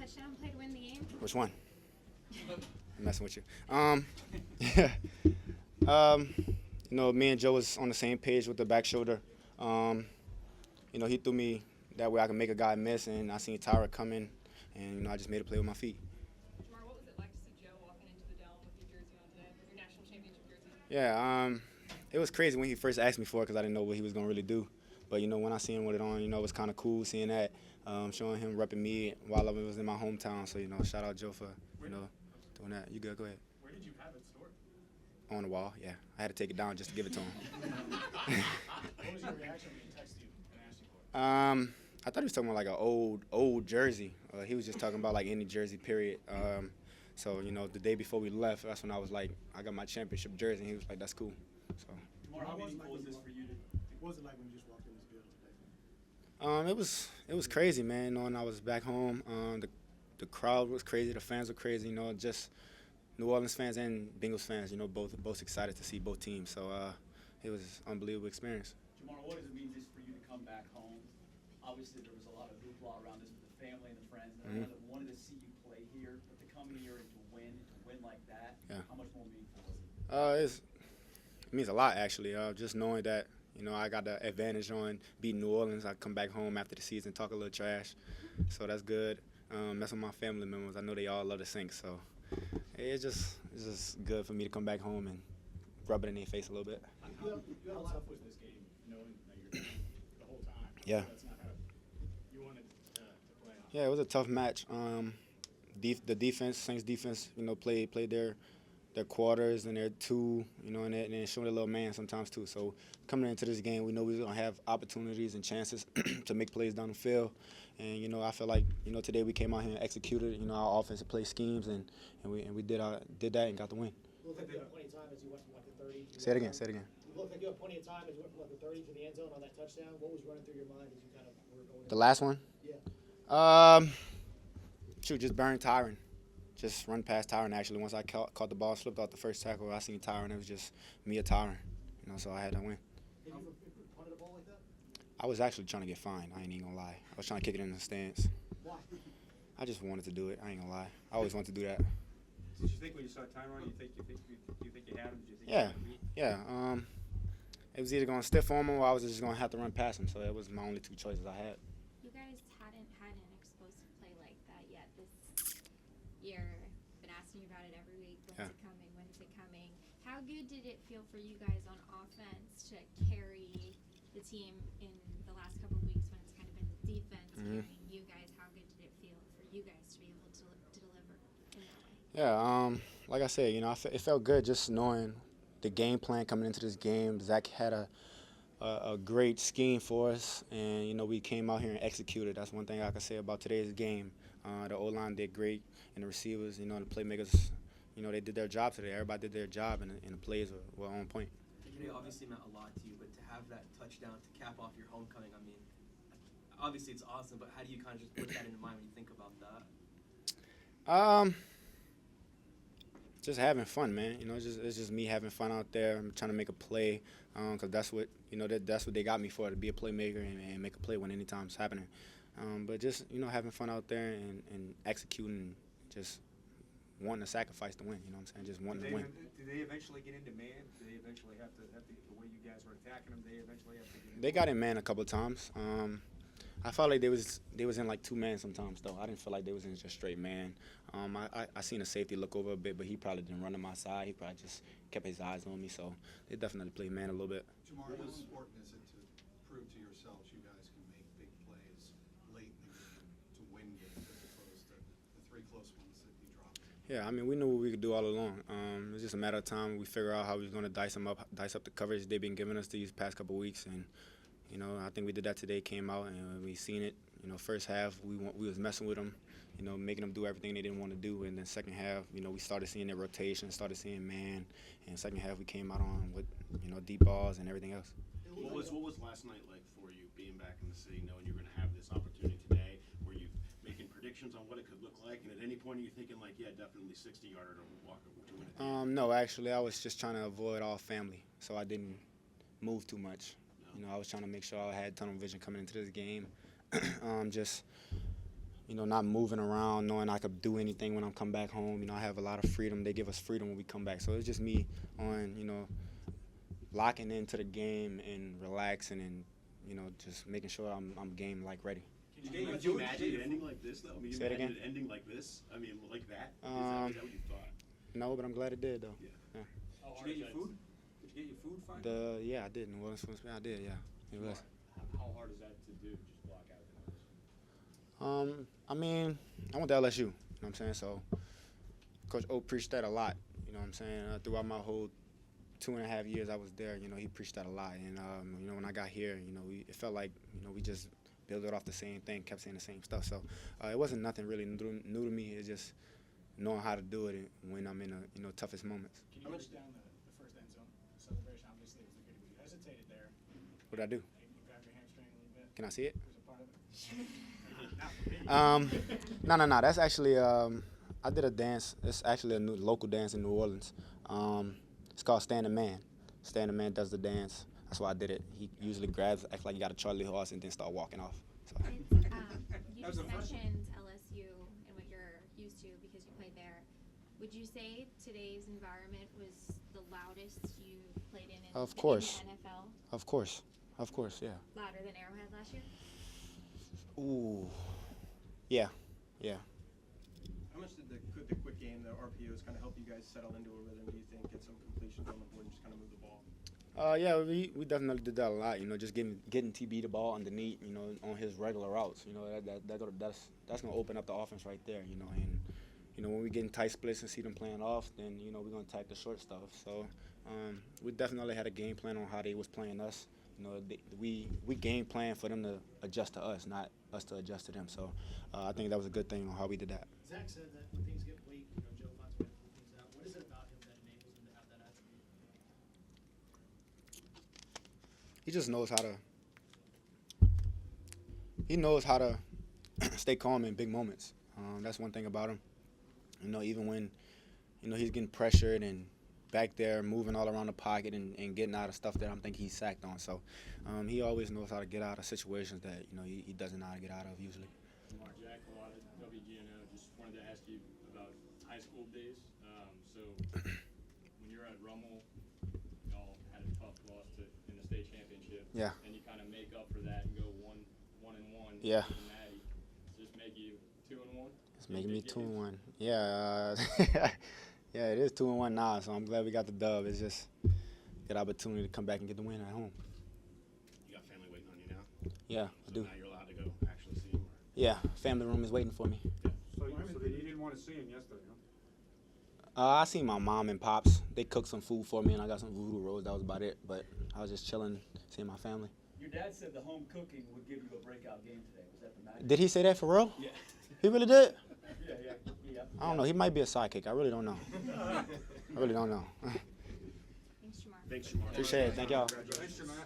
touchdown play to win the game? Which one? I'm messing with you. Yeah. Um, me and Joe was on the same page with the back shoulder. Um, he threw me that way I can make a guy miss, and I seen Tyra coming, and I just made a play with my feet. Jamar, what was it like to see Joe walking into the dome with your jersey on today, your national championship jersey? Yeah, it was crazy when he first asked me for it because I didn't know what he was gonna really do. But when I seen him with it on, it was kind of cool seeing that, showing him repping me while I was in my hometown. So shout out Joe for doing that. You good? Go ahead. Where did you have it stored? On the wall, yeah. I had to take it down just to give it to him. What was your reaction when he texted you and asked you for it? I thought he was talking about like an old jersey. He was just talking about like any jersey, period. So the day before we left, that's when I was like, I got my championship jersey, and he was like, that's cool. So. Jamar, how meaningful was this for you? What was it like when you just walked in this building today? It was crazy, man. Knowing I was back home, the crowd was crazy, the fans were crazy. Just New Orleans fans and Bengals fans. Both excited to see both teams. So it was an unbelievable experience. Jamar, what does it mean just for you to come back home? Obviously, there was a lot of hoopla around this with the family and the friends, and everyone that wanted to see you play here, but to come here and to win like that, Yeah. how much more meaningful was it? It means a lot, actually. Just knowing that, I got the advantage on beating New Orleans. I come back home after the season, talk a little trash. So that's good. That's with my family members. I know they all love the Saints. So it's just good for me to come back home and rub it in their face a little bit. How tough was this game, knowing that you're the whole time? Yeah. That's not how you wanted to play on. Yeah, it was a tough match. The defense, Saints defense, played their quarters and their two, and then showing a little man sometimes too. So coming into this game, we know we're gonna have opportunities and chances to make plays down the field. And I feel like today we came out here and executed our offensive play schemes, and we did that and got the win. It looked like you had plenty of time as you went from like the 30. Say it again. It looked like you had plenty of time as you went from like the 30 to the end zone on that touchdown. What was running through your mind as you kind of were going? The last one? Yeah. Just burn Tyron. Just run past Tyron, actually. Once I caught the ball, slipped out the first tackle, I seen Tyron. It was just me or Tyron, so I had to win. Have you ever punted a ball like that? I was actually trying to get fined. I ain't even gonna lie. I was trying to kick it in the stands. Why? I just wanted to do it. I ain't gonna lie. I always wanted to do that. Did you think when you saw Tyron, you think you had him? Did you think Yeah. you had him beat? Yeah. It was either gonna stiff arm him or I was just gonna have to run past him. So that was my only two choices I had. You guys hadn't had an explosive play like that yet this year. Been asking you about it every week. When's it coming? When's it coming? How good did it feel for you guys on offense to carry the team in the last couple of weeks when it's kind of been the defense carrying you guys? How good did it feel for you guys to be able to deliver in that way? Yeah. Like I said, it felt good just knowing the game plan coming into this game. Zach had a great scheme for us, and we came out here and executed. That's one thing I can say about today's game. The O-line did great, and the receivers, the playmakers, they did their job today. Everybody did their job, and the plays were on point. Today obviously meant a lot to you, but to have that touchdown to cap off your homecoming, I mean, obviously it's awesome, but how do you kind of just put that into mind when you think about that? Just having fun, man. It's just me having fun out there. I'm trying to make a play, because that's what that's what they got me for, to be a playmaker and make a play when anytime's happening. But just having fun out there and executing, just wanting to sacrifice to win. You know what I'm saying? Just wanting to win. Did they eventually get into man? Did they eventually have to the way you guys were attacking them? They eventually have to get into They got in man a couple of times. I felt like they was in like two man sometimes though. I didn't feel like they was in just straight man. I seen a safety look over a bit, but he probably didn't run to my side. He probably just kept his eyes on me. So they definitely played man a little bit. Jamar, how important is it to prove to yourselves you guys can make big plays late in the game to win games as opposed to the three close ones that you dropped? Yeah, I mean, we knew what we could do all along. It's just a matter of time. We figure out how we was going to dice up the coverage they've been giving us these past couple of weeks, and I think we did that today. Came out and we seen it. First half we was messing with them, making them do everything they didn't want to do, and then second half, we started seeing their rotation, started seeing man, and second half we came out on with deep balls and everything else. What was last night like for you, being back in the city, knowing you're going to have this opportunity today? Were you making predictions on what it could look like, and at any point are you thinking like, yeah, definitely 60-yarder to walk to win it? No, actually, I was just trying to avoid all family, so I didn't move too much. I was trying to make sure I had tunnel vision coming into this game. Just not moving around, knowing I could do anything when I'm come back home. I have a lot of freedom. They give us freedom when we come back. So it's just me on, locking into the game and relaxing and, just making sure I'm game like ready. Can you imagine it ending like this, though? I mean, you Say it imagine again? it ending like this? I mean, like that? Is that what you thought? No, but I'm glad it did though. Yeah. How Did hard you is get your that? food? Did you get your food finally? Yeah, I did. New Orleans, I did. Yeah, it was. How hard is that to do, just block out the noise? I mean, I went to LSU. You know what I'm saying? So, Coach O preached that a lot. You know what I'm saying? Throughout my whole 2.5 years I was there, he preached that a lot. And when I got here, it felt like we just built it off the same thing, kept saying the same stuff. So it wasn't nothing really new to me. It's just knowing how to do it when I'm in the toughest moments. Can you break down the first end zone celebration? Obviously, it was the good, but you hesitated there. What did I do? You grabbed your hamstring a little bit. Can I see it? Was a part of it. No. That's actually I did a dance. It's actually a new local dance in New Orleans. It's called Stand the Man. Stand the Man does the dance. That's why I did it. He usually grabs, acts like you got a Charlie horse, and then start walking off. So. It's, you That was just the first mentioned LSU and what you're used to because you played there. Would you say today's environment was the loudest you played in Of course. in the NFL? Of course, yeah. Louder than Arrowhead last year? Ooh, yeah. How much could the quick game, the RPOs, kind of help you guys settle into a rhythm? Do you think get some completions on the board and just kind of move the ball? Yeah, we definitely did that a lot. Just getting TB the ball underneath, on his regular routes. That's gonna open up the offense right there. And when we get in tight splits and see them playing off, then we're gonna attack the short stuff. So we definitely had a game plan on how they was playing us. We game plan for them to adjust to us, not us to adjust to them. So I think that was a good thing on how we did that. Zach said that when things get weak, Joe finds a way to pull things out. What is it about him that enables him to have that attribute? He just knows how to. He knows how to stay calm in big moments. That's one thing about him. Even when, he's getting pressured and back there moving all around the pocket and getting out of stuff that I'm thinking he's sacked on. So he always knows how to get out of situations that, he doesn't know how to get out of usually. Mark Jack, a lot of WGNO. Just wanted to ask you about high school days. So when you're at Rummel, y'all had a tough loss in the state championship. Yeah. And you kind of make up for that and go 1-1. Yeah. Cincinnati. Does this make you 2-1? It's making me 2-1. Yeah. Yeah, it is 2-1 now, so I'm glad we got the dub. It's just a good opportunity to come back and get the win at home. You got family waiting on you now? Yeah, I do. Now you're allowed to go actually see him? Yeah, family room is waiting for me. So you didn't want to see him yesterday, huh? I seen my mom and pops. They cooked some food for me, and I got some voodoo rolls. That was about it. But I was just chilling, seeing my family. Your dad said the home cooking would give you a breakout game today. Was that the magic? Did he say that for real? Yeah. He really did? Yeah. I don't know. He might be a sidekick. I really don't know. I really don't know. Thanks, Shamar. Thanks, Shamar. Appreciate it. Thank y'all. Thanks, Jermaine.